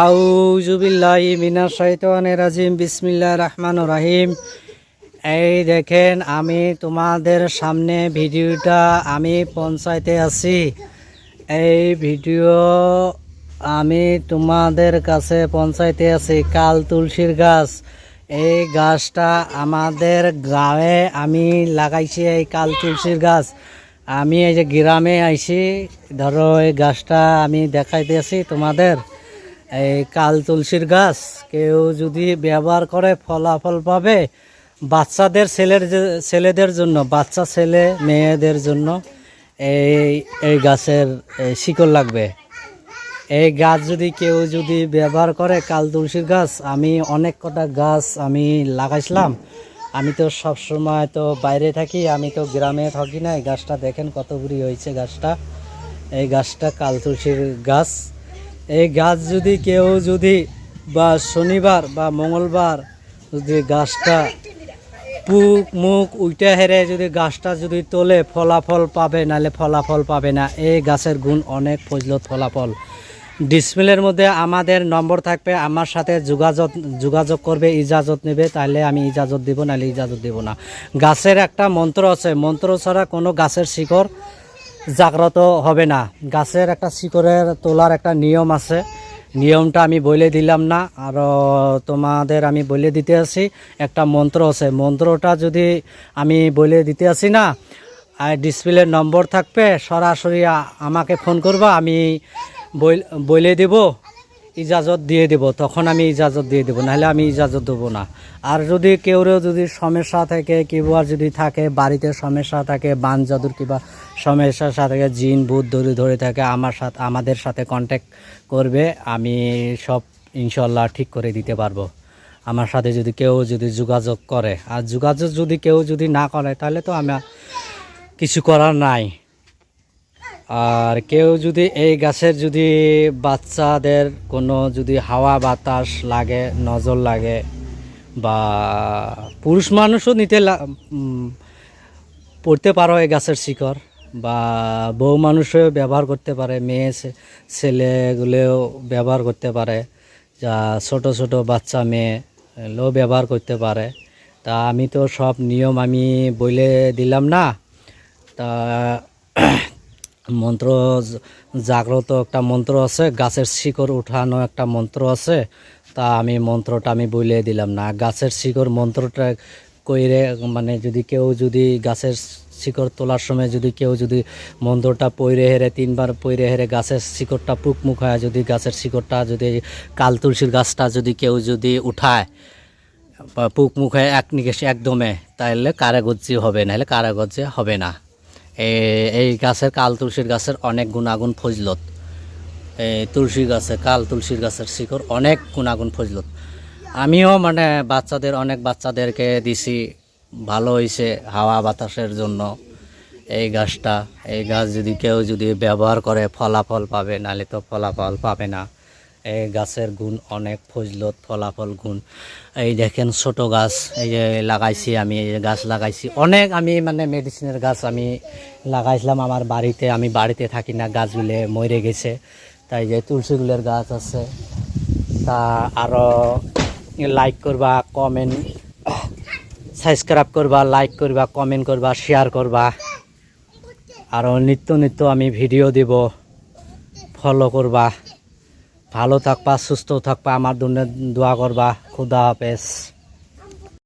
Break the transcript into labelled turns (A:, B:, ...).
A: আউযু বিল্লাহি মিনাশ শাইতানির রাজিম বিসমিল্লাহির রহমানির রহিম। এই দেখেন আমি তোমাদের সামনে ভিডিওটা আমি পৌঁছাইতে আছি। এই ভিডিও আমি তোমাদের কাছে পৌঁছাইতে আছি। কাল তুলসীর গাছ, এই গাছটা আমাদের গাঁয়ে আমি লাগাইছি। এই কাল তুলসীর গাছ আমি এই যে গ্রামে আইছি, ধরো এই গাছটা আমি দেখাইতে আছি তোমাদের। এই কাল তুলসীর গাছ কেউ যদি ব্যবহার করে ফলাফল পাবে। বাচ্চাদের ছেলেদের জন্য, বাচ্চা ছেলে মেয়েদের জন্য এই গাছের শিকড় লাগবে। এই গাছ যদি কেউ যদি ব্যবহার করে, কাল তুলসীর গাছ আমি অনেক কটা গাছ আমি লাগাইছিলাম। আমি তো সব সময় তো বাইরে থাকি, আমি তো গ্রামে থাকি না। এই গাছটা দেখেন কত বুড়ি হয়েছে গাছটা। এই গাছটা কাল তুলসীর গাছ। এই গাছ যদি কেউ যদি বা শনিবার বা মঙ্গলবার যদি গাছটা পুক মুখ উইটা হেরে যদি গাছটা যদি তোলে ফলাফল পাবে, নাহলে ফলাফল পাবে না। এই গাছের গুণ অনেক ফজলত ফলাফল। ডিসপ্লের মধ্যে আমাদের নম্বর থাকবে, আমার সাথে যোগাযোগ করবে, ইজাজত নেবে, তাহলে আমি ইজাজত দিব, নাহলে ইজাজত দেব না। গাছের একটা মন্ত্র আছে, মন্ত্র ছাড়া কোনো গাছের শিকড় জাগ্রত হবে না। গাছের একটা শিকড়ের তোলার একটা নিয়ম আছে, নিয়মটা আমি বলে দিলাম না, আর তোমাদের আমি বলে দিতে আছি। একটা মন্ত্র আছে, মন্ত্রটা যদি আমি বলে দিতে আসি না, আর ডিসপ্লের নম্বর থাকবে, সরাসরি আমাকে ফোন করবা, আমি বলে দেব, ইজাজত দিয়ে দেব, তখন আমি ইজাজত দিয়ে দেবো, নাহলে আমি ইজাজত দেবো না। আর যদি কেউরেও যদি সমস্যা থাকে, কিংবা যদি থাকে বাড়িতে সমস্যা থাকে, বান জাদুর কিংবা সমস্যার সাথে জিন ভূত ধরে থাকে, আমাদের সাথে কন্ট্যাক্ট করবে, আমি সব ইনশাল্লাহ ঠিক করে দিতে পারবো। আমার সাথে যদি কেউ যদি যোগাযোগ করে, আর যোগাযোগ যদি কেউ যদি না করে, তাহলে তো আমার কিছু করার নাই। আর কেউ যদি এই গাছের যদি বাচ্চাদের কোনো যদি হাওয়া বাতাস লাগে, নজর লাগে, বা পুরুষ মানুষও পড়তে পারো এই গাছের শিকড়, বা বউ মানুষও ব্যবহার করতে পারে, মেয়ে ছেলেগুলোও ব্যবহার করতে পারে, যা ছোট ছোট বাচ্চা মেয়ে লো ব্যবহার করতে পারে। তা আমি তো সব নিয়ম আমি বলে দিলাম না। তা মন্ত্র জাগ্রত একটা মন্ত্র আছে, গাছের শিকড় উঠানো একটা মন্ত্র আছে। তা আমি মন্ত্রটা আমি বলে দিলাম না। গাছের শিকড় মন্ত্রটা কইরে, মানে যদি কেউ যদি গাছের শিকড় তোলার সময় যদি কেউ যদি মন্ত্রটা পইরে হেরে 3বার পইরে হেরে গাছের শিকড়টা পুকমুখ হয়, যদি গাছের শিকড়টা যদি কাল তুলসীর গাছটা যদি কেউ যদি উঠায় বা পুকমুখ হয় এক নিকেশে একদমে, তাহলে কারাগজ্জি হবে, নাহলে কারাগজ্জি হবে না। এই গাছের কাল তুলসীর গাছের অনেক গুণাগুণ ফজলত। এই তুলসী গাছে, কাল তুলসীর গাছের শিকড় অনেক গুণাগুণ ফজলত। আমিও মানে অনেক বাচ্চাদেরকে দিছি, ভালো হয়েছে হাওয়া বাতাসের জন্য। এই গাছটা, এই গাছ যদি কেউ যদি ব্যবহার করে ফলাফল পাবে, নাহলে তো ফলাফল পাবে না। এই গাছের গুণ অনেক ফজলত ফলাফল গুণ। এই দেখেন ছোট গাছ এই যে লাগাইছি আমি, এই যে গাছ লাগাইছি অনেক, আমি মানে মেডিসিনের গাছ আমি লাগাইছিলাম আমার বাড়িতে। আমি বাড়িতে থাকি না, গাছগুলো মরে গেছে, তাই যে তুলসীগুলোর গাছ আছে। তা আরও লাইক করবা, কমেন্ট সাবস্ক্রাইব করবা, লাইক করবা, কমেন্ট করবা, শেয়ার করবা। আরও নিত্য আমি ভিডিও দেব, ফলো করবা। ভালো থাকবা, সুস্থ থাকবা, আমার জন্য দোয়া করবা। খুদা হাফেজ।